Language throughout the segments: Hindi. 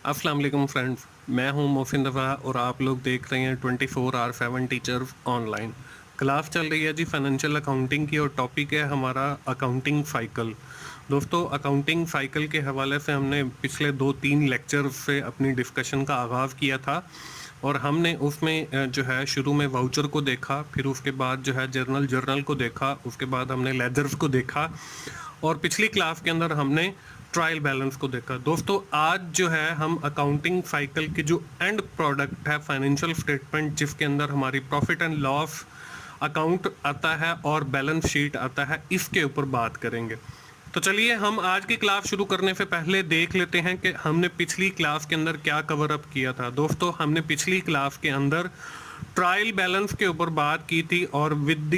अस्सलाम वालेकुम फ्रेंड्स, मैं हूं मोहसिन रफ़ा और आप लोग देख रहे हैं 24/7 टीचर ऑनलाइन। क्लास चल रही है जी फाइनेंशियल अकाउंटिंग की और टॉपिक है हमारा अकाउंटिंग साइकिल। दोस्तों, अकाउंटिंग साइकिल के हवाले से हमने पिछले 2-3 लेक्चर से अपनी डिस्कशन का आगाज़ किया था और हमने उसमें जो है शुरू में वाउचर को देखा, फिर उसके बाद जो है जर्नल को देखा, उसके बाद हमने लेजर्स को देखा और पिछली क्लास के अंदर हमने ट्रायल बैलेंस को देखा। दोस्तों, आज जो है हम अकाउंटिंग साइकिल की जो एंड प्रोडक्ट है फाइनेंशियल स्टेटमेंट, जिसके अंदर हमारी प्रॉफिट एंड लॉस अकाउंट आता है और बैलेंस शीट आता है, इसके ऊपर बात करेंगे। तो चलिए हम आज की क्लास शुरू करने से पहले देख लेते हैं कि हमने पिछली क्लास के अंदर क्या कवर अप किया था। दोस्तों, हमने पिछली क्लास के अंदर ट्रायल बैलेंस के ऊपर बात की थी और with the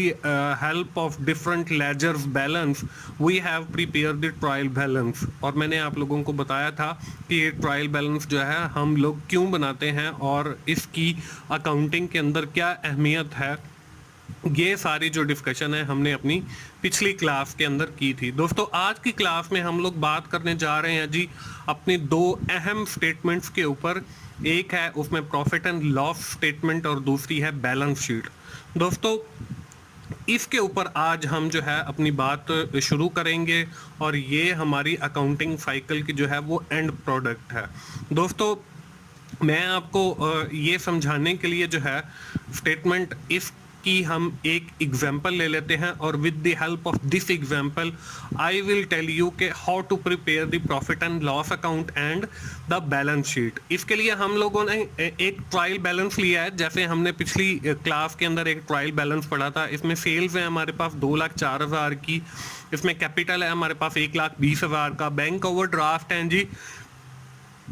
help of different ledgers balance we have prepare the trial balance. और मैंने आप लोगों को बताया था कि ये ट्रायल बैलेंस जो है हम लोग क्यों बनाते हैं और इसकी अकाउंटिंग के अंदर क्या अहमियत है। ये सारी जो डिस्कशन है हमने अपनी पिछली क्लास के अंदर की थी। दोस्तों, आज की क्लास में हम लोग बात करने जा रहे हैं जी अपनी दो अहम स्टेटमेंट्स के ऊपर। एक है उसमें प्रॉफिट एंड लॉस स्टेटमेंट और दूसरी है बैलेंस शीट। दोस्तों, इसके ऊपर आज हम जो है अपनी बात शुरू करेंगे और ये हमारी अकाउंटिंग साइकिल की जो है वो एंड प्रोडक्ट है। दोस्तों, मैं आपको ये समझाने के लिए जो है स्टेटमेंट इसकी हम एक एग्जांपल ले लेते हैं और with the help of this example I will tell you के how to prepare the profit and loss account and the balance sheet. इसके लिए हम लोगों ने एक ट्रायल बैलेंस लिया है। जैसे हमने पिछली क्लास के अंदर एक ट्रायल बैलेंस पढ़ा था, इसमें सेल्स है हमारे पास 2,04,000 की, इसमें कैपिटल है हमारे पास 1,20,000 का, बैंक ओवरड्राफ्ट है जी,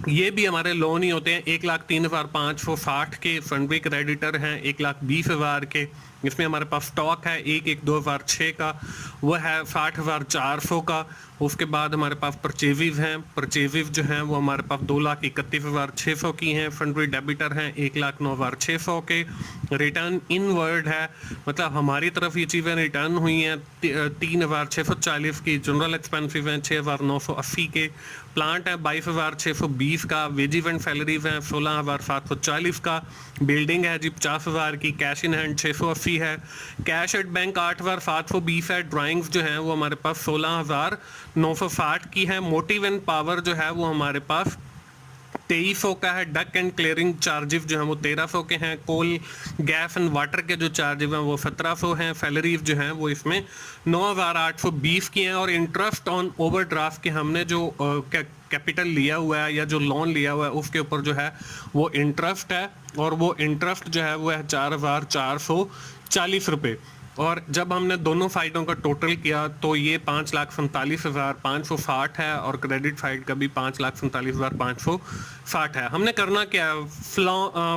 ये भी हमारे लोन ही होते हैं 1,03,560 के, फंड क्रेडिटर हैं 1,20,000 के, इसमें हमारे पास स्टॉक है 1/1/2006 का, वह है 60,400 का। उसके बाद हमारे पास परचेजिज हैं, परचेजिज जो हैं वो हमारे पास 2,31,600 की हैं, फंड डेबिटर हैं 1,09,600 के, रिटर्न इनवर्ड है, मतलब हमारी तरफ ये चीज़ें रिटर्न हुई हैं 3,640 की, जनरल एक्सपेंसिव हैं 6,980 के, प्लांट है 22,620 का, वेजिज एंड सैलरीज हैं 16,740 का, बिल्डिंग है जी 50,000 की, कैश इन हैंड 680 है, कैश एट बैंक 8,720 है, ड्राइंग्स जो हैं वो हमारे पास 16,960 की है, मोटिव एंड पावर जो है वो हमारे पास 2300 का है, डक एंड क्लियरिंग चार्जेस जो हैं वो 1,300 के हैं, कोल गैस एंड वाटर के जो चार्जेस हैं वो 1,700 हैं, सैलरीज जो हैं वो इसमें 9,820 की हैं और इंटरेस्ट ऑन ओवरड्राफ्ट के हमने जो कैपिटल लिया हुआ है या जो लोन लिया हुआ है उसके ऊपर जो है वो इंटरेस्ट है और वो इंटरेस्ट जो है वो है 4,440 रुपये। और जब हमने दोनों साइडों का टोटल किया तो ये 5,47,560 है और क्रेडिट साइड का भी 5,47,560 है। हमने करना क्या है,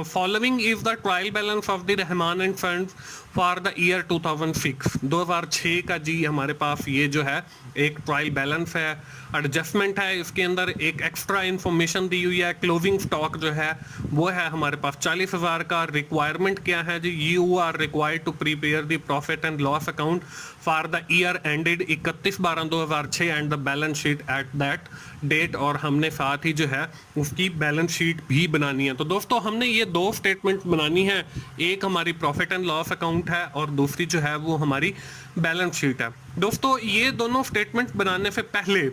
following is the trial balance of the Rahman end fund for the year 2006 का जी हमारे पास ये जो है एक ट्रायल बैलेंस है। एडजस्टमेंट है, इसके अंदर एक एक्स्ट्रा इन्फॉर्मेशन दी हुई है। क्लोजिंग स्टॉक जो है वो है हमारे पास 40,000 का। रिक्वायरमेंट क्या है जी, you are required to prepare the profit and loss account for the year ended 31/12/2006 and the balance sheet at that date, और हमने साथ ही जो है उसकी बैलेंस शीट भी बनानी है। तो दोस्तों, हमने ये दो स्टेटमेंट बनानी है, एक हमारी प्रॉफिट एंड लॉस अकाउंट है और दूसरी जो है वो हमारी बैलेंस शीट है। दोस्तों, ये दोनों स्टेटमेंट बनाने से पहले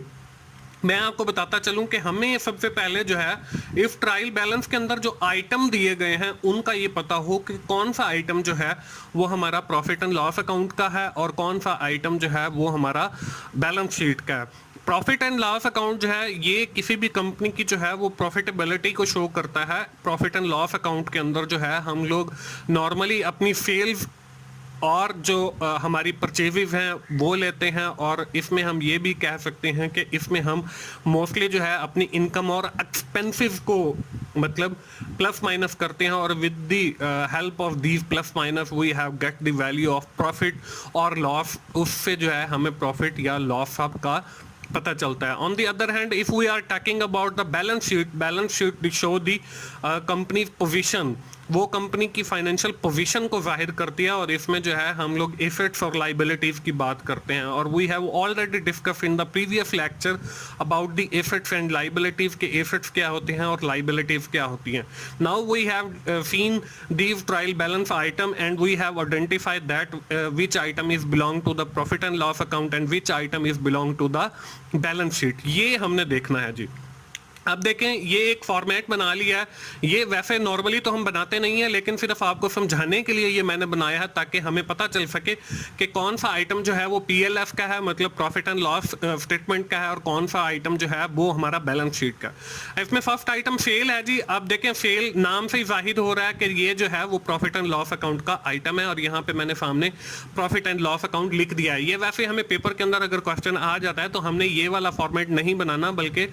मैं आपको बताता चलूं कि हमें ये सबसे पहले जो है इस ट्रायल बैलेंस के अंदर जो आइटम दिए गए हैं उनका ये पता हो कि कौन सा आइटम जो है वो हमारा प्रॉफिट एंड लॉस अकाउंट का है और कौन सा आइटम जो है वो हमारा बैलेंस शीट का है। प्रॉफिट एंड लॉस अकाउंट जो है ये किसी भी कंपनी की जो है वो प्रॉफिटेबिलिटी को शो करता है। प्रॉफिट एंड लॉस अकाउंट के अंदर जो है हम लोग नॉर्मली अपनी सेल्स और जो हमारी परचेजेज हैं वो लेते हैं और इसमें हम ये भी कह सकते हैं कि इसमें हम मोस्टली जो है अपनी इनकम और एक्सपेंसिव को मतलब प्लस माइनस करते हैं और with the help of these plus minus we have get the value of profit और लॉस, उससे जो है हमें प्रॉफिट या लॉस का पता चलता है। On the other hand, if we are talking about the balance sheet show the company position वो कंपनी की फाइनेंशियल पोजीशन को जाहिर करती है, और इसमें जो है हम लोग एसेट्स और लाइबिलिटीज की बात करते हैं। और we have already discuss in the previous lecture about the assets and liabilities के एसेट्स क्या होते हैं और लाइबिलिटीज क्या होती हैं। Now we have seen these trial balance item and we have identified that which item is belong to the profit and loss account and which item is belong to the balance sheet. ये हमने देखना है जी। अब देखें, ये एक फॉर्मेट बना लिया है। ये वैसे नॉर्मली तो हम बनाते नहीं है, लेकिन सिर्फ आपको समझाने के लिए ये मैंने बनाया है ताकि हमें पता चल सके कि कौन सा आइटम जो है वो पीएलएफ का है, मतलब प्रॉफिट एंड लॉस स्टेटमेंट का है, और कौन सा आइटम जो है वो हमारा बैलेंस शीट का। इसमें फर्स्ट आइटम सेल है जी। अब देखें, सेल नाम से ही जाहिर हो रहा है कि ये जो है वो प्रॉफिट एंड लॉस अकाउंट का आइटम है, और यहाँ पे मैंने सामने प्रॉफिट एंड लॉस अकाउंट लिख दिया है। ये वैसे हमें पेपर के अंदर अगर क्वेश्चन आ जाता है तो हमने ये वाला फॉर्मेट नहीं बनाना, बल्कि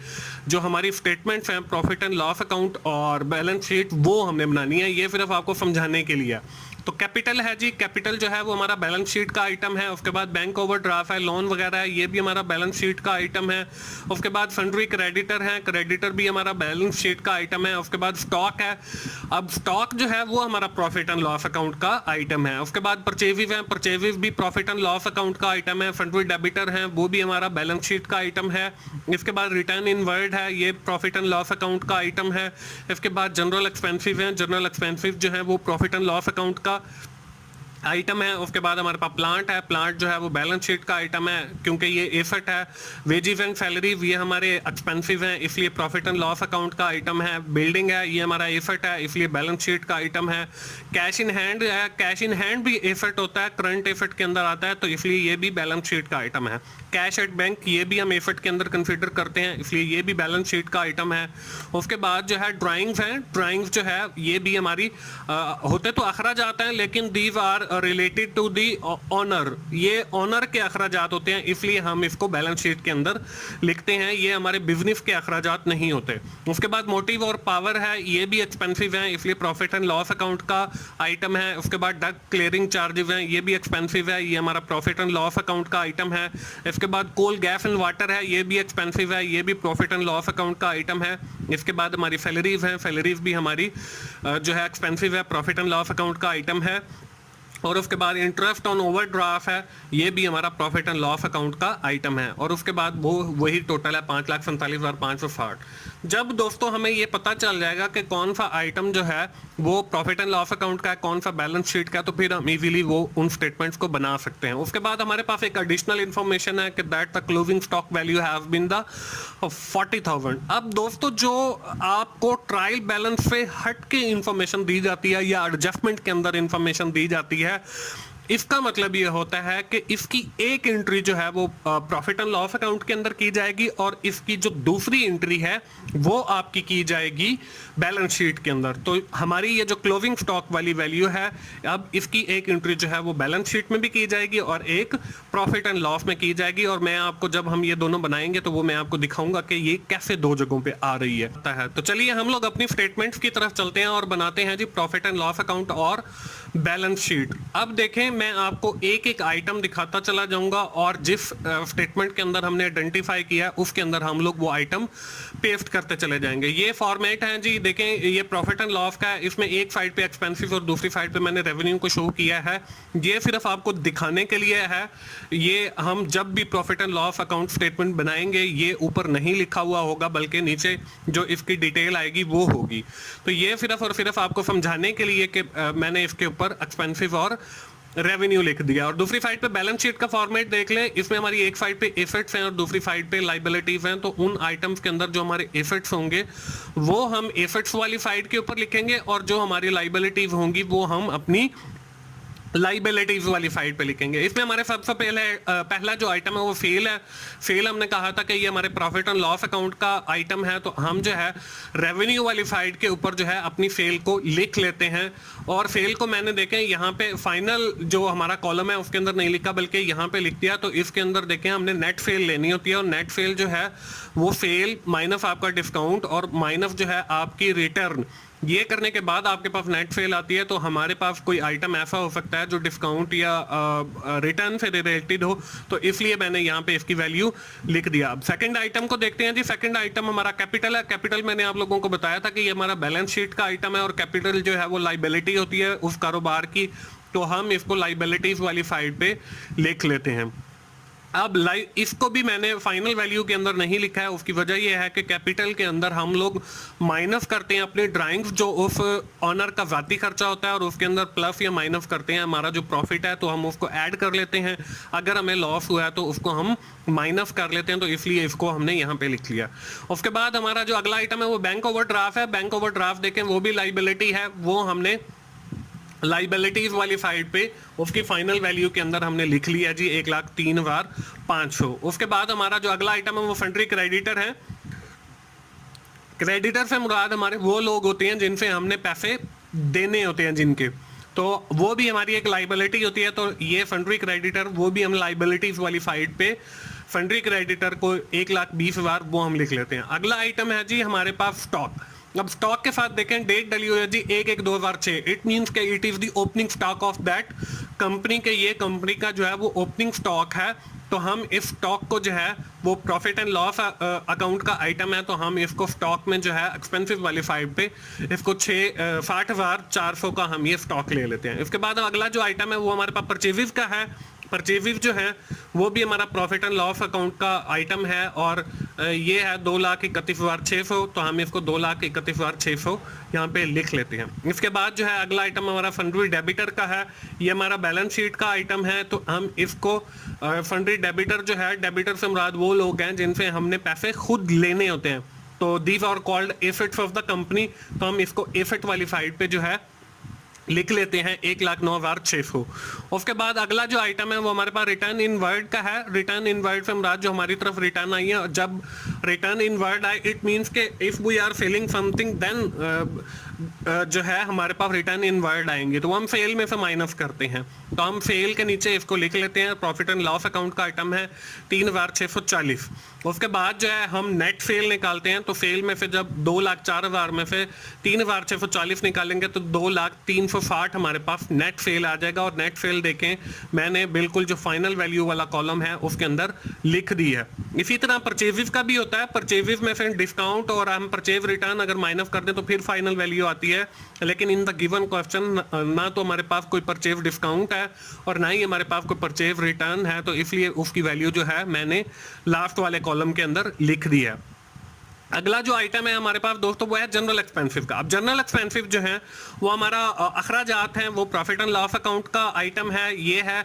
जो हमारी स्टेटमेंट्स हैं प्रॉफिट एंड लॉस अकाउंट और बैलेंस शीट वो हमने बनानी है। ये सिर्फ आपको समझाने के लिए। तो कैपिटल है जी। कैपिटल जो है वो हमारा बैलेंस शीट का आइटम है। उसके बाद बैंक ओवरड्राफ्ट है, लोन वगैरह है, ये भी हमारा बैलेंस शीट का आइटम है। उसके बाद सन्ड्री क्रेडिटर है, क्रेडिटर भी हमारा बैलेंस शीट का आइटम है। उसके बाद स्टॉक है। अब स्टॉक जो है वो हमारा प्रॉफिट एंड लॉस अकाउंट का आइटम है। उसके बाद परचेजेज है, परचेजेज भी प्रॉफिट एंड लॉस अकाउंट का आइटम है। सन्ड्री डेबिटर है, वो भी हमारा बैलेंस शीट का आइटम है। इसके बाद रिटर्न इन वर्ड है, ये प्रॉफिट एंड लॉस अकाउंट का आइटम है। इसके बाद जनरल एक्सपेंसिव है, जनरल एक्सपेंसिव जो है वो प्रॉफिट एंड लॉस अकाउंट का आइटम है। उसके बाद हमारे पास प्लांट है, प्लांट जो है वो बैलेंस शीट का आइटम है क्योंकि ये एसेट है। वेजेस एंड सैलरी ये हमारे एक्सपेंसिव हैं, इसलिए प्रॉफिट एंड लॉस अकाउंट का आइटम है। बिल्डिंग है, ये हमारा एसेट है, इसलिए बैलेंस शीट का आइटम है। कैश इन हैंड है, कैश इन हैंड भी एसेट होता है, करंट एसेट के अंदर आता है, तो इसलिए ये भी बैलेंस शीट का आइटम है। कैश एट बैंक, ये भी हम एसेट के अंदर कंसिडर करते हैं, इसलिए ये भी बैलेंस शीट का आइटम है। उसके बाद जो है ड्राइंग्स हैं, ड्राइंग्स जो है ये भी हमारी होते तो अखराज आते हैं, लेकिन these are related to the owner, ये ऑनर के अखराजात होते हैं, इसलिए हम इसको बैलेंस शीट के अंदर लिखते हैं। ये हमारे बिजनेस के अखराजात नहीं होते। उसके बाद मोटिव और पावर है, ये भी एक्सपेंसिव है, इसलिए प्रॉफिट एंड लॉस अकाउंट का आइटम है। उसके बाद डक क्लियरिंग चार्जेस हैं, ये भी एक्सपेंसिव है, ये हमारा प्रॉफिट एंड लॉस अकाउंट का आइटम है। इसके बाद कोल गैस एंड वाटर है, ये भी एक्सपेंसिव है, ये भी प्रॉफिट एंड लॉस अकाउंट का आइटम है। इसके बाद हमारी सैलरीज हैं, सैलरीज भी हमारी जो है एक्सपेंसिव है, प्रॉफिट एंड लॉस अकाउंट का आइटम है। और उसके बाद इंटरेस्ट ऑन ओवरड्राफ्ट है, ये भी हमारा प्रॉफिट एंड लॉस अकाउंट का आइटम है। और उसके बाद वो वही टोटल है 5,47,560। जब दोस्तों हमें ये पता चल जाएगा कि कौन सा आइटम जो है वो प्रॉफिट एंड लॉस अकाउंट का है, कौन सा बैलेंस शीट का है, तो फिर हम इजीली वो उन स्टेटमेंट्स को बना सकते हैं। उसके बाद हमारे पास एक एडिशनल इंफॉर्मेशन है कि that the closing stock value have been the 40,000। अब दोस्तों जो आपको ट्रायल बैलेंस से हट के इंफॉर्मेशन दी जाती है या एडजस्टमेंट के अंदर इंफॉर्मेशन दी जाती है, इसका मतलब ये होता है कि इसकी एक एंट्री जो है वो प्रॉफिट एंड लॉस अकाउंट के अंदर की जाएगी, और इसकी जो दूसरी एंट्री है वो आपकी की जाएगी बैलेंस शीट के अंदर। तो हमारी ये जो क्लोजिंग स्टॉक वाली वैल्यू है, अब इसकी एक एंट्री जो है वो बैलेंस शीट में भी की जाएगी और एक प्रॉफिट एंड लॉस में की जाएगी। और मैं आपको जब हम ये दोनों बनाएंगे तो वो मैं आपको दिखाऊंगा कि ये कैसे दो जगहों पे आ रही है। तो चलिए हम लोग अपनी स्टेटमेंट्स की तरफ चलते हैं और बनाते हैं जी प्रॉफिट एंड लॉस अकाउंट और बैलेंस शीट। अब देखें, मैं आपको एक एक आइटम दिखाता चला जाऊंगा, और जिस स्टेटमेंट के अंदर हमने आइडेंटिफाई किया उसके अंदर हम लोग वो आइटम पेस्ट करते चले जाएंगे। ये फॉर्मेट है जी। देखें, ये प्रॉफिट एंड लॉस का है, इसमें एक साइड पे एक्सपेंसिव और दूसरी साइड पे मैंने रेवेन्यू को शो किया है। ये सिर्फ आपको दिखाने के लिए है। ये हम जब भी profit and loss account statement बनाएंगे ये ऊपर नहीं लिखा हुआ होगा, बल्कि नीचे जो इसकी डिटेल आएगी वो होगी। तो ये सिर्फ और सिर्फ आपको समझाने के लिए कि मैंने इसके ऊपर एक्सपेंसिव और रेवेन्यू लिख दिया। और दूसरी साइड पे बैलेंस शीट का फॉर्मेट देख लें, इसमें हमारी एक साइड पे एसेट्स हैं और दूसरी साइड पे लाइबिलिटीज हैं। तो उन आइटम्स के अंदर जो हमारे एसेट्स होंगे वो हम एसेट्स वाली साइड के ऊपर लिखेंगे, और जो हमारी लाइबिलिटीज होंगी वो हम अपनी लाइबिलिटीज वाली साइड पे लिखेंगे। इसमें हमारे सबसे पहला जो आइटम है वो फेल है। फेल हमने कहा था कि ये हमारे प्रॉफिट एंड लॉस अकाउंट का आइटम है, तो हम जो है रेवेन्यू वाली साइड के ऊपर जो है अपनी फेल को लिख लेते हैं। और फेल को मैंने देखें यहाँ पे फाइनल जो हमारा कॉलम है उसके अंदर नहीं लिखा, बल्कि यहाँ पे लिख दिया। तो इसके अंदर देखें हमने नेट फेल लेनी होती है, और नेट फेल जो है वो फेल माइनस आपका डिस्काउंट और माइनस जो है आपकी रिटर्न ये करने के बाद आपके पास नेट सेल आती है, तो हमारे पास कोई आइटम ऐसा हो सकता है जो डिस्काउंट या रिटर्न से रिलेटेड हो, तो इसलिए मैंने यहाँ पे इसकी वैल्यू लिख दिया। अब सेकंड आइटम को देखते हैं जी। सेकंड आइटम हमारा कैपिटल है। कैपिटल मैंने आप लोगों को बताया था कि ये हमारा बैलेंस शीट का आइटम है, और कैपिटल जो है वो लाइबिलिटी होती है उस कारोबार की, तो हम इसको लाइबिलिटीज वाली साइड पे लिख लेते हैं। अब इसको भी मैंने फाइनल वैल्यू के अंदर नहीं लिखा है। उसकी वजह यह है कि कैपिटल के अंदर हम लोग माइनस करते हैं अपने ड्राइंग्स जो उस ऑनर का ज़ाती खर्चा होता है, और उसके अंदर प्लस या माइनस करते हैं हमारा जो प्रॉफिट है, तो हम उसको ऐड कर लेते हैं। अगर हमें लॉस हुआ है तो उसको हम माइनस कर लेते हैं, तो इसलिए इसको हमने यहाँ पे लिख लिया। उसके बाद हमारा जो अगला आइटम है वो बैंक ओवरड्राफ्ट है। बैंक ओवरड्राफ्ट देखें, वो भी लाइबिलिटी है, वो हमने लाइबिलिटीज वाली साइड पे उसकी फाइनल वैल्यू के अंदर हमने लिख लिया जी 1,03,500। उसके बाद हमारा जो अगला आइटम है वो फंड्री क्रेडिटर है। क्रेडिटर से मुराद हमारे वो लोग होते हैं जिनसे हमने पैसे देने होते हैं जिनके, तो वो भी हमारी एक लाइबिलिटी होती है। तो ये फंड्री क्रेडिटर, वो भी हम लाइबिलिटीज वाली साइड पे फंड्री क्रेडिटर को 1,20,000 वो हम लिख लेते हैं। अगला आइटम है जी हमारे पास स्टॉक। अब स्टॉक के साथ देखें, डेट डली हुई है जी 1/1/2006। इट मींस के it is the opening stock of that company के, ये कंपनी का जो है वो ओपनिंग स्टॉक है। तो हम इस स्टॉक को जो है वो प्रॉफिट एंड लॉस अकाउंट का आइटम है, तो हम इसको स्टॉक में जो है एक्सपेंसिव वाली साइड पे इसको 60,400 का हम ये स्टॉक ले लेते हैं। इसके बाद अगला जो आइटम है वो हमारे पास परचेजिज का है। परचेजिज जो है वो भी हमारा प्रॉफिट एंड लॉस अकाउंट का आइटम है, और ये है 2,31,600, तो हम इसको 2,31,600 यहाँ पे लिख लेते हैं। इसके बाद जो है अगला आइटम हमारा फंड्री डेबिटर का है। ये हमारा बैलेंस शीट का आइटम है, तो हम इसको फंड्री डेबिटर जो है, डेबिटर से मुराद वो लोग हैं जिनसे हमने पैसे खुद लेने होते हैं, तो these are called assets of the company. तो हम इसको एसेट वाली साइड पे जो है लिख लेते हैं 1,09,600। उसके बाद अगला जो आइटम है वो हमारे पास रिटर्न इन वर्ड का है। रिटर्न इन वर्ड से मुराद जो हमारी तरफ रिटर्न आई है, जब रिटर्न इन वर्ड आए इट मींस के if we are selling something then जो है हमारे पास रिटर्न इन वर्ड आएंगे, तो हम सेल में से माइनस करते हैं, तो हम सेल के नीचे इसको लिख लेते हैं। प्रॉफिट एंड लॉस अकाउंट का आइटम है 3,640। उसके बाद जो है हम नेट सेल निकालते हैं, तो सेल में से जब 2,04,000 में से 3,640 निकालेंगे तो 2,03,60 हमारे पास नेट सेल आ जाएगा। और नेट सेल देखें, मैंने बिल्कुल जो फाइनल वैल्यू वाला कॉलम है उसके अंदर लिख दी है। इसी तरह परचेजेस का भी होता है। परचेजेस में से डिस्काउंट और हम परचेज रिटर्न अगर माइनस कर दें तो फिर फाइनल वैल्यू आती है, लेकिन इन द गिवन क्वेश्चन ना तो हमारे पास कोई परचेज डिस्काउंट है और ना ही हमारे पास कोई परचेज रिटर्न है, तो इसलिए उसकी वैल्यू जो है मैंने लास्ट वाले कॉलम के अंदर लिख दी है। अगला जो आइटम है हमारे पास दोस्तों वो है जनरल एक्सपेंसिव का। अब जनरल एक्सपेंसिव जो है वो हमारा अखराजात हैं, वो प्रॉफिट एंड लॉस अकाउंट का आइटम है। ये है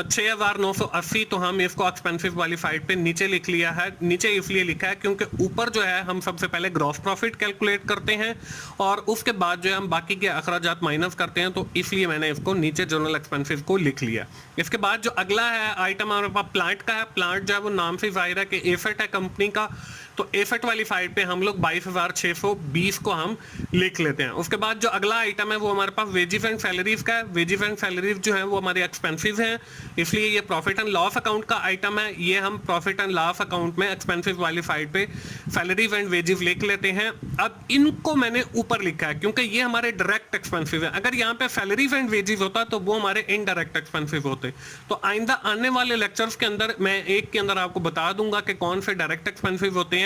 6,980, तो हम इसको एक्सपेंसिव वाली साइड पे नीचे लिख लिया है। नीचे इसलिए लिखा है क्योंकि ऊपर जो है हम सबसे पहले ग्रॉस प्रॉफिट कैलकुलेट करते हैं और उसके बाद जो है हम बाकी के अखराजात माइनस करते हैं, तो इसलिए मैंने इसको नीचे जनरल एक्सपेंसिव को लिख लिया। इसके बाद जो अगला है आइटम हमारे पास प्लांट का है। प्लांट जो है वो नाम से जाहिर है कि एसेट है कंपनी का, तो एसेट वाली साइड पे हम लोग 22,620 को हम लिख लेते हैं। उसके बाद जो अगला आइटम है वो हमारे पास वेजेस एंड सैलरीज का है। वेजेस एंड सैलरीज जो है वो हमारे एक्सपेंसिव हैं, इसलिए ये प्रॉफिट एंड लॉस अकाउंट का आइटम है। ये हम प्रॉफिट एंड लॉस अकाउंट में एक्सपेंसिव वाली साइड पे सैलरीज एंड वेजेस लिख लेते हैं। अब इनको मैंने ऊपर लिखा है क्योंकि ये हमारे डायरेक्ट एक्सपेंसिव है। अगर यहाँ पे सैलरीज एंड वेजेस होता तो वो हमारे इनडायरेक्ट एक्सपेंसिव होते। तो आइंदा आने वाले लेक्चर्स के अंदर मैं एक के अंदर आपको बता दूंगा कि कौन से डायरेक्ट एक्सपेंसिव होते हैं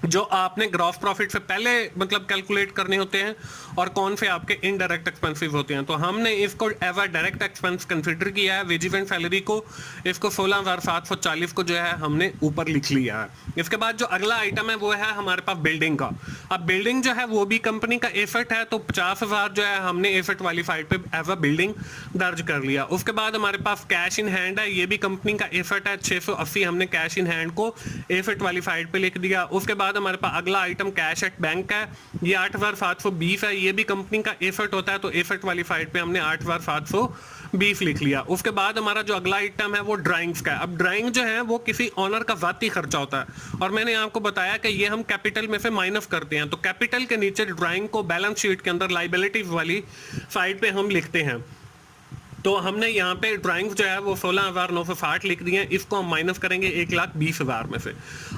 जो आपने ग्रॉस प्रॉफिट से पहले मतलब कैलकुलेट करने होते हैं और कौन से आपके इनडायरेक्ट एक्सपेंसिव होते हैं। तो हमने इसको as a direct expense consider किया है। वेजेस एंड सैलरी को, इसको 16,740 को जो है हमने ऊपर लिख लिया है। इसके बाद जो अगला आइटम है वो है हमारे पास बिल्डिंग का। अब बिल्डिंग जो है वो भी कंपनी का एसेट है, तो 50,000 जो है हमने एसेट वाली साइड पे एज अ बिल्डिंग दर्ज कर लिया। उसके बाद हमारे पास कैश इन हैंड है, ये भी कंपनी का एसेट है। 680 हमने कैश इन हैंड को एसेट वाली साइड पे लिख दिया। उसके बाद हमारे पास अगला आइटम कैश एट बैंक है, ये 8,720 है, ये भी कंपनी का एसेट होता है, तो एसेट वाली साइड पे हमने 8,720 लिख लिया। उसके बाद हमारा जो अगला आइटम है वो ड्राइंग्स का है। अब ड्राइंग जो है वो किसी ऑनर का जाती खर्चा होता है और मैंने आपको बताया कि ये हम कैपिटल में से माइनस करते हैं, तो कैपिटल के नीचे ड्राइंग को बैलेंस शीट के अंदर लाइबिलिटीज वाली साइड पे हम लिखते हैं। तो हमने यहाँ पे ड्राइंग्स जो है वो 16,960 लिख दी है, इसको हम माइनस करेंगे 1,20,000 में से।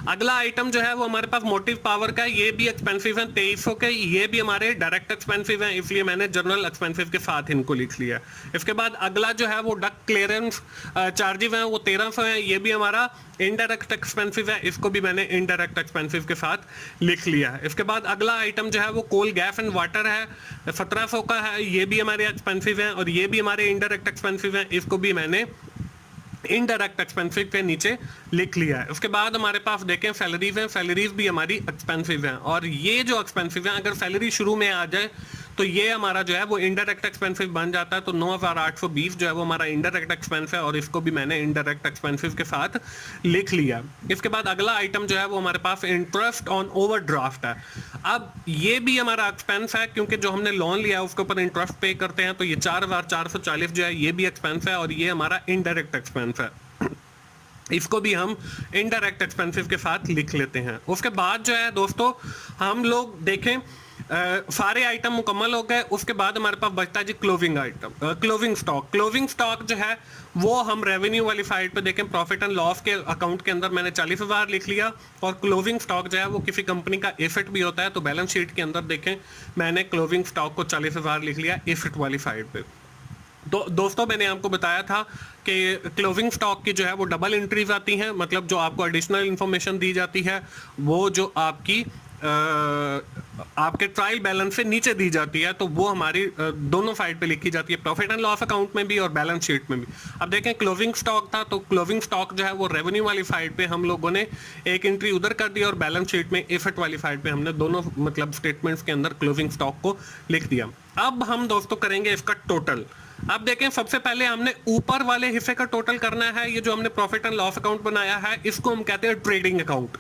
अगला आइटम जो है वो हमारे पास मोटिव पावर का, ये भी एक्सपेंसिव है 2300 के, ये भी हमारे डायरेक्ट एक्सपेंसिव है, इसलिए मैंने जनरल एक्सपेंसिव के साथ इनको लिख लिया। इसके बाद अगला जो है वो डक क्लियरेंस चार्जेस हैं, वो 1300 है, ये भी हमारा इनडायरेक्ट एक्सपेंसिव है, इसको भी मैंने इनडायरेक्ट एक्सपेंसिव के साथ लिख लिया है। इसके बाद अगला आइटम जो है वो कोल गैस एंड वाटर है, 1700 का है, ये भी हमारे एक्सपेंसिव है और ये भी हमारे इनडायरेक्ट एक्सपेंसिव है, इसको भी मैंने इनडायरेक्ट एक्सपेंसिव के नीचे लिख लिया है। उसके बाद हमारे पास देखें सैलरीज हैं, सैलरीज भी हमारी एक्सपेंसिव हैं और ये जो एक्सपेंसिव है अगर सैलरी शुरू में आ जाए तो ये हमारा जो है वो इनडायरेक्ट एक्सपेंसिव बन जाता है। तो 9,820 जो है वो हमारा इनडायरेक्ट एक्सपेंस है और इसको भी मैंने इनडायरेक्ट एक्सपेंसिव के साथ लिख लिया। इसके बाद अगला आइटम जो है वो हमारे पास इंटरेस्ट ऑन ओवरड्राफ्ट है। अब ये भी हमारा एक्सपेंस है क्योंकि जो हमने लोन लिया है उसके ऊपर इंटरेस्ट पे करते हैं, तो ये 4,440 जो है ये भी एक्सपेंस है और ये हमारा इनडायरेक्ट एक्सपेंस है, इसको भी हम इनडायरेक्ट एक्सपेंसिव के साथ लिख लेते हैं। उसके बाद जो है दोस्तों हम लोग देखें सारे आइटम मुकम्मल हो गए। उसके बाद हमारे पास बचता है जी closing item, closing stock. Closing stock जो है वो हम रेवेन्यू वाली साइड पे देखें, प्रॉफिट एंड लॉस के अकाउंट के अंदर मैंने 40,000 लिख लिया और क्लोजिंग स्टॉक जो है वो किसी कंपनी का एसेट भी होता है, तो बैलेंस शीट के अंदर देखें मैंने क्लोजिंग स्टॉक को 40,000 लिख लिया एसेट वाली साइड पे। तो दोस्तों मैंने आपको बताया था कि क्लोजिंग स्टॉक की जो है वो डबल एंट्रीज आती हैं, मतलब जो आपको एडिशनल इंफॉर्मेशन दी जाती है वो जो आपकी आपके ट्रायल बैलेंस से नीचे दी जाती है, तो वो हमारी दोनों साइड पे लिखी जाती है, प्रॉफिट एंड लॉस अकाउंट में भी और बैलेंस शीट में भी। अब देखें क्लोजिंग स्टॉक था, तो क्लोजिंग स्टॉक जो है वो रेवेन्यू वाली साइड पे हम लोगों ने एक एंट्री उधर कर दी और बैलेंस शीट में एसेट वाली साइड पे हमने दोनों मतलब स्टेटमेंट्स के अंदर क्लोजिंग स्टॉक को लिख दिया। अब हम दोस्तों करेंगे इसका टोटल। अब देखें सबसे पहले हमने ऊपर वाले हिस्से का टोटल करना है, ये जो हमने प्रॉफिट एंड लॉस अकाउंट बनाया है इसको हम कहते हैं ट्रेडिंग अकाउंट।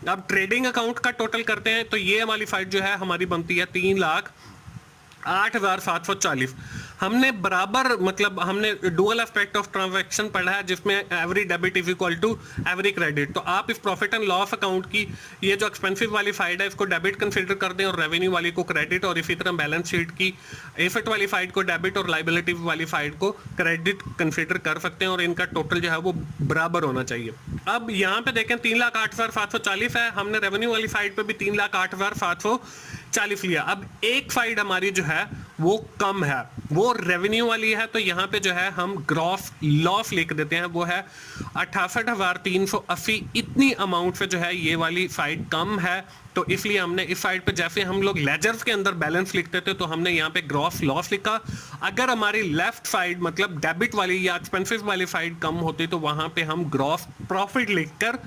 अब ट्रेडिंग अकाउंट का टोटल करते हैं तो ये हमारी फाइट जो है हमारी बनती है 3,08,740। हमने बराबर मतलब हमने डुअल एस्पेक्ट ऑफ ट्रांजैक्शन पढ़ा है जिसमें every debit is equal to every credit. तो आप इस प्रॉफिट एंड लॉस अकाउंट की ये जो एक्सपेंसिव वाली साइड है इसको डेबिट कंसीडर कर दें और रेवेन्यू वाली को क्रेडिट, और इसी तरह बैलेंस शीट की एसेट वाली साइड को डेबिट और लाइबिलिटी वाली साइड को क्रेडिट कंसीडर कर सकते हैं और इनका टोटल जो है वो बराबर होना चाहिए। अब यहाँ पे देखें 3,08,740 है, हमने रेवेन्यू वाली साइड पे भी 3,08,740 लिया। अब एक साइड हमारी जो है वो कम है, वो रेवेन्यू वाली है, तो यहाँ पे जो है हम ग्रॉस लॉस लिख देते हैं, वो है 68,380। इतनी अमाउंट से जो है ये वाली साइड कम है, तो इसलिए हमने इस साइड पे जैसे हम लोग लेजर्स के अंदर बैलेंस लिखते थे तो हमने यहाँ पे ग्रॉस लॉस लिखा। अगर हमारी लेफ्ट साइड मतलब डेबिट वाली या एक्सपेंसिव वाली साइड कम होती तो वहां पे हम ग्रॉस प्रॉफिट लिखकर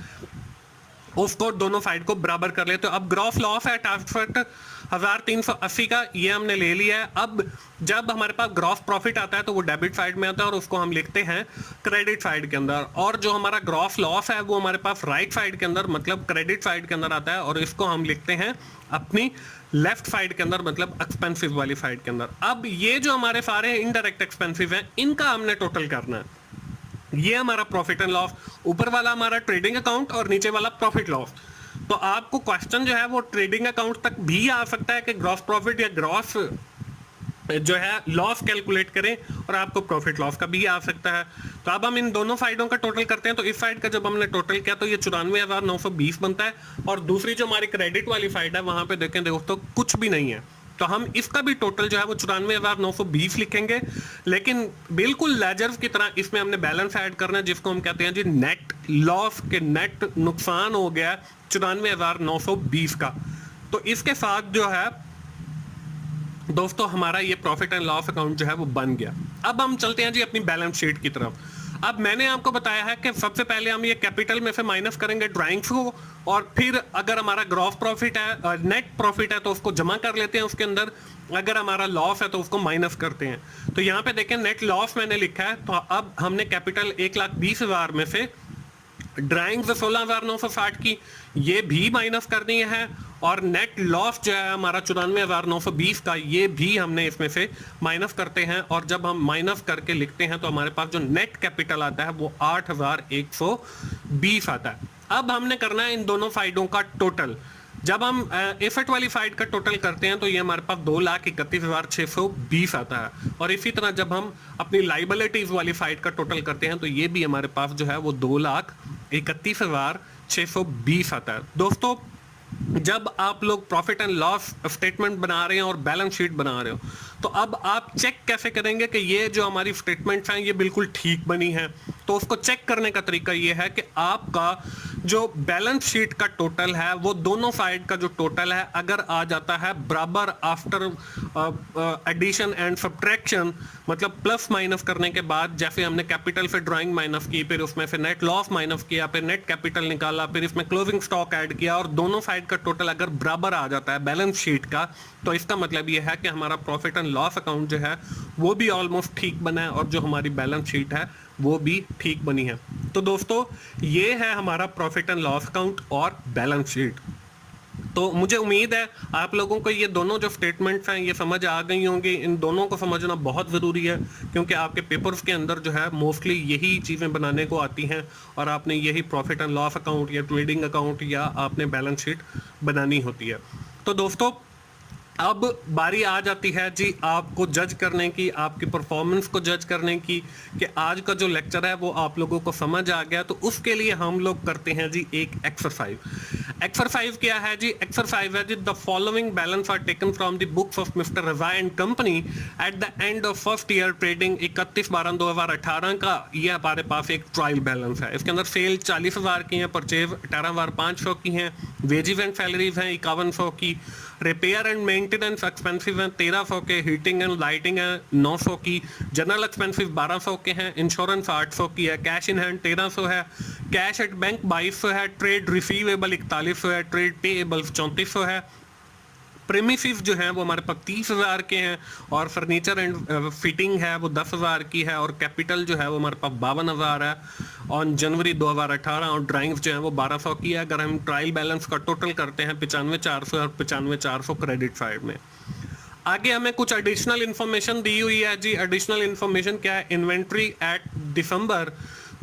उसको दोनों साइड को बराबर कर लेते। तो अब ग्रॉस लॉस है 68,380 का, ये हमने ले लिया है। अब जब हमारे पास ग्रॉस प्रॉफिट आता है तो वो डेबिट साइड में आता है और उसको हम लिखते हैं क्रेडिट साइड के अंदर, और जो हमारा ग्रॉस लॉस है वो हमारे पास राइट साइड के अंदर मतलब क्रेडिट साइड के अंदर आता है और इसको हम लिखते हैं अपनी लेफ्ट साइड के अंदर मतलब एक्सपेंसिव वाली साइड के अंदर। अब ये जो हमारे सारे इनडायरेक्ट एक्सपेंसिव हैं इनका हमने टोटल करना है। ये हमारा प्रॉफिट एंड लॉस, ऊपर वाला हमारा ट्रेडिंग अकाउंट और नीचे वाला प्रॉफिट लॉस। तो आपको क्वेश्चन जो है वो ट्रेडिंग अकाउंट तक भी आ सकता है कि ग्रॉस प्रॉफिट या ग्रॉस जो है लॉस कैलकुलेट करें, और आपको प्रॉफिट लॉस का भी आ सकता है। तो अब हम इन दोनों साइडों का टोटल करते हैं। तो इस साइड का जब हमने टोटल किया तो ये 94,920 बनता है, और दूसरी जो हमारी क्रेडिट वाली साइड है वहां पे देखें दोस्तों कुछ भी नहीं है, तो हम इसका भी टोटल जो है वो 94,920 लिखेंगे। लेकिन बिल्कुल लेजर्स की तरह इसमें हमने बैलेंस ऐड करना है जिसको हम कहते हैं जी नेट लॉस के नेट नुकसान हो गया 94,920 का। तो इसके साथ जो है दोस्तों हमारा ये प्रॉफिट एंड लॉस अकाउंट जो है वो बन गया। अब हम चलते हैं जी अपनी बैलेंस शीट की तरफ। अब मैंने आपको बताया है कि सबसे पहले हम ये कैपिटल में से माइनस करेंगे ड्राइंग्स को, और फिर अगर हमारा ग्रॉस प्रॉफिट है नेट प्रॉफिट है तो उसको जमा कर लेते हैं उसके अंदर, अगर हमारा लॉस है तो उसको माइनस करते हैं। तो यहाँ पे देखें नेट लॉस मैंने लिखा है, तो अब हमने कैपिटल 1,20,000 में से ड्राइंग्स 16,960 की ये भी माइनस करनी है, और नेट लॉस जो है हमारा 94,920 का ये भी हमने इसमें से माइनस करते हैं, और जब हम माइनस करके लिखते हैं तो हमारे पास जो नेट कैपिटल आता है वो 8,120 आता है। अब हमने करना है इन दोनों साइडों का टोटल। जब हम एफर्ट वालीफाइड का टोटल करते हैं तो ये हमारे पास 2,31,620 आता है। और इसी तरह जब हम अपनी लाइबिलिटीज वालीफाइड का टोटल करते हैं तो ये भी हमारे पास जो है वो 2,31,620 आता है। दोस्तों, जब आप लोग प्रॉफिट एंड लॉस स्टेटमेंट बना रहे हैं और बैलेंस शीट बना रहे हो, तो अब आप चेक कैसे करेंगे कि ये जो हमारी स्टेटमेंट्स हैं ये बिल्कुल ठीक बनी है? तो उसको चेक करने का तरीका ये है कि आपका जो बैलेंस शीट का टोटल है वो दोनों साइड का जो टोटल है अगर आ जाता है बराबर आफ्टर एडिशन एंड सब्ट्रैक्शन, मतलब प्लस माइनस करने के बाद, जैसे हमने कैपिटल से ड्राइंग माइनस की, फिर उसमें से नेट लॉस माइनस किया, फिर नेट कैपिटल निकाला, फिर इसमें क्लोजिंग स्टॉक ऐड किया और दोनों साइड का टोटल अगर बराबर आ जाता है बैलेंस शीट का, तो इसका मतलब ये है कि हमारा प्रॉफिट एंड लॉस अकाउंट जो है वो भी ऑलमोस्ट ठीक बना है और जो हमारी बैलेंस शीट है वो भी ठीक बनी है। तो दोस्तों, ये है हमारा प्रॉफिट एंड लॉस अकाउंट और बैलेंस शीट। तो मुझे उम्मीद है आप लोगों को ये दोनों जो स्टेटमेंट्स हैं ये समझ आ गई होंगी। इन दोनों को समझना बहुत ज़रूरी है क्योंकि आपके पेपर्स के अंदर जो है मोस्टली यही चीज़ें बनाने को आती हैं और आपने यही प्रॉफिट एंड लॉस अकाउंट या ट्रेडिंग अकाउंट या आपने बैलेंस शीट बनानी होती है। तो दोस्तों, अब बारी आ जाती है जी आपको जज करने की, आपकी परफॉर्मेंस को जज करने की कि आज का जो लेक्चर है वो आप लोगों को समझ आ गया। तो उसके लिए हम लोग करते हैं जी एक एक्सरसाइज। एक्सरसाइज क्या है जी? एक्सरसाइज है जी, the following balance are taken from the books of mister Raza and company at the end of first year trading 31/12/2018 का। ये हमारे पास एक ट्रायल बैलेंस है। इसके अंदर सेल 40,000 की है, परचेज 18,500 की है, वेजेस एंड सैलरीज हैं 5100 की, रिपेयर एंड मेंटेनेंस एक्सपेंसिव हैं 1300 के, हीटिंग एंड लाइटिंग है 900 की, जनरल एक्सपेंसिव 1200 के हैं, इंश्योरेंस 800 की है, कैश इन हैंड 1300 है, कैश एट बैंक 2200 है, ट्रेड रिसीवेबल 4100 है, ट्रेड पेएबल 3400 है, प्रीमिसिस जो हैं वो हमारे पास 30,000 के हैं और फर्नीचर एंड फिटिंग है वो 10,000 की है और कैपिटल जो है वो हमारे पास 52,000 है ऑन जनवरी 2018 और ड्राइंग्स जो है वो 1200 की है। अगर हम ट्रायल बैलेंस का टोटल करते हैं 95,400 और 95,400 क्रेडिट साइड में। आगे हमें कुछ एडिशनल इन्फॉर्मेशन दी हुई है जी। एडिशनल इन्फॉर्मेशन क्या है? Inventory at December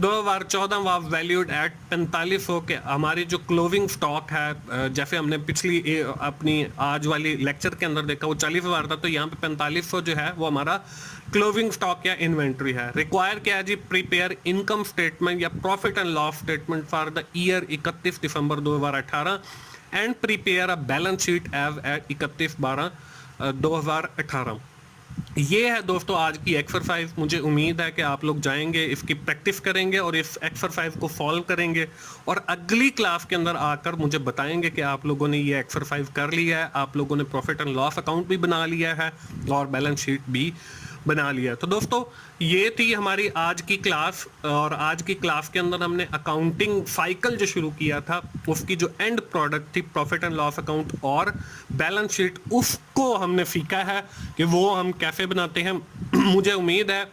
2014 was valued at 4500 के। हमारी जो क्लोजिंग स्टॉक है, जैसे हमने पिछली अपनी आज वाली लेक्चर के अंदर देखा वो 40,000 था, तो यहाँ पे 4500 जो है वो हमारा क्लोजिंग स्टॉक या इन्वेंट्री है। रिक्वायर क्या है जी? प्रिपेयर इनकम स्टेटमेंट या profit and loss statement for the year 31 December 2018 and prepare a balance sheet as at 31/12/2018। ये है दोस्तों आज की एक्सरसाइज। मुझे उम्मीद है कि आप लोग जाएंगे, इसकी प्रैक्टिस करेंगे और इस एक्सरसाइज को सॉल्व करेंगे और अगली क्लास के अंदर आकर मुझे बताएंगे कि आप लोगों ने ये एक्सरसाइज कर लिया है, आप लोगों ने प्रॉफिट एंड लॉस अकाउंट भी बना लिया है और बैलेंस शीट भी बना लिया। तो दोस्तों, ये थी हमारी आज की क्लास और आज की क्लास के अंदर हमने अकाउंटिंग साइकिल जो शुरू किया था उसकी जो एंड प्रोडक्ट थी प्रॉफिट एंड लॉस अकाउंट और बैलेंस शीट, उसको हमने सीखा है कि वो हम कैसे बनाते हैं। मुझे उम्मीद है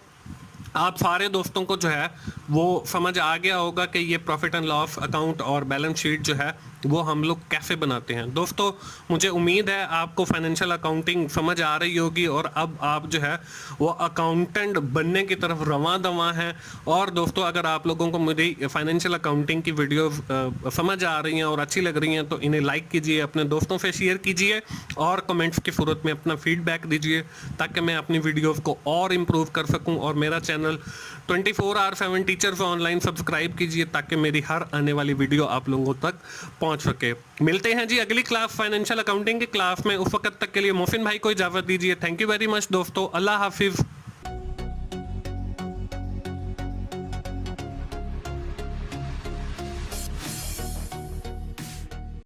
आप सारे दोस्तों को जो है वो समझ आ गया होगा कि ये प्रॉफिट एंड लॉस अकाउंट और बैलेंस शीट जो है वो हम लोग कैसे बनाते हैं। दोस्तों, मुझे उम्मीद है आपको फाइनेंशियल अकाउंटिंग समझ आ रही होगी और अब आप जो है वो अकाउंटेंट बनने की तरफ रवां दवां हैं। और दोस्तों, अगर आप लोगों को मेरी फाइनेंशियल अकाउंटिंग की वीडियो समझ आ रही हैं और अच्छी लग रही हैं तो इन्हें लाइक कीजिए, अपने दोस्तों से शेयर कीजिए और कमेंट्स की सूरत में अपना फीडबैक दीजिए ताकि मैं अपनी वीडियोज़ को और इम्प्रूव कर सकूँ। और मेरा चैनल 24/7 टीचर्स ऑनलाइन सब्सक्राइब कीजिए ताकि मेरी हर आने वाली वीडियो आप लोगों तक पहुंच सके। मिलते हैं जी अगली क्लास फाइनेंशियल अकाउंटिंग की क्लास में। उस वक्त तक के लिए मोहसिन भाई को इजाजत दीजिए। थैंक यू वेरी मच दोस्तों। अल्लाह हाफिज।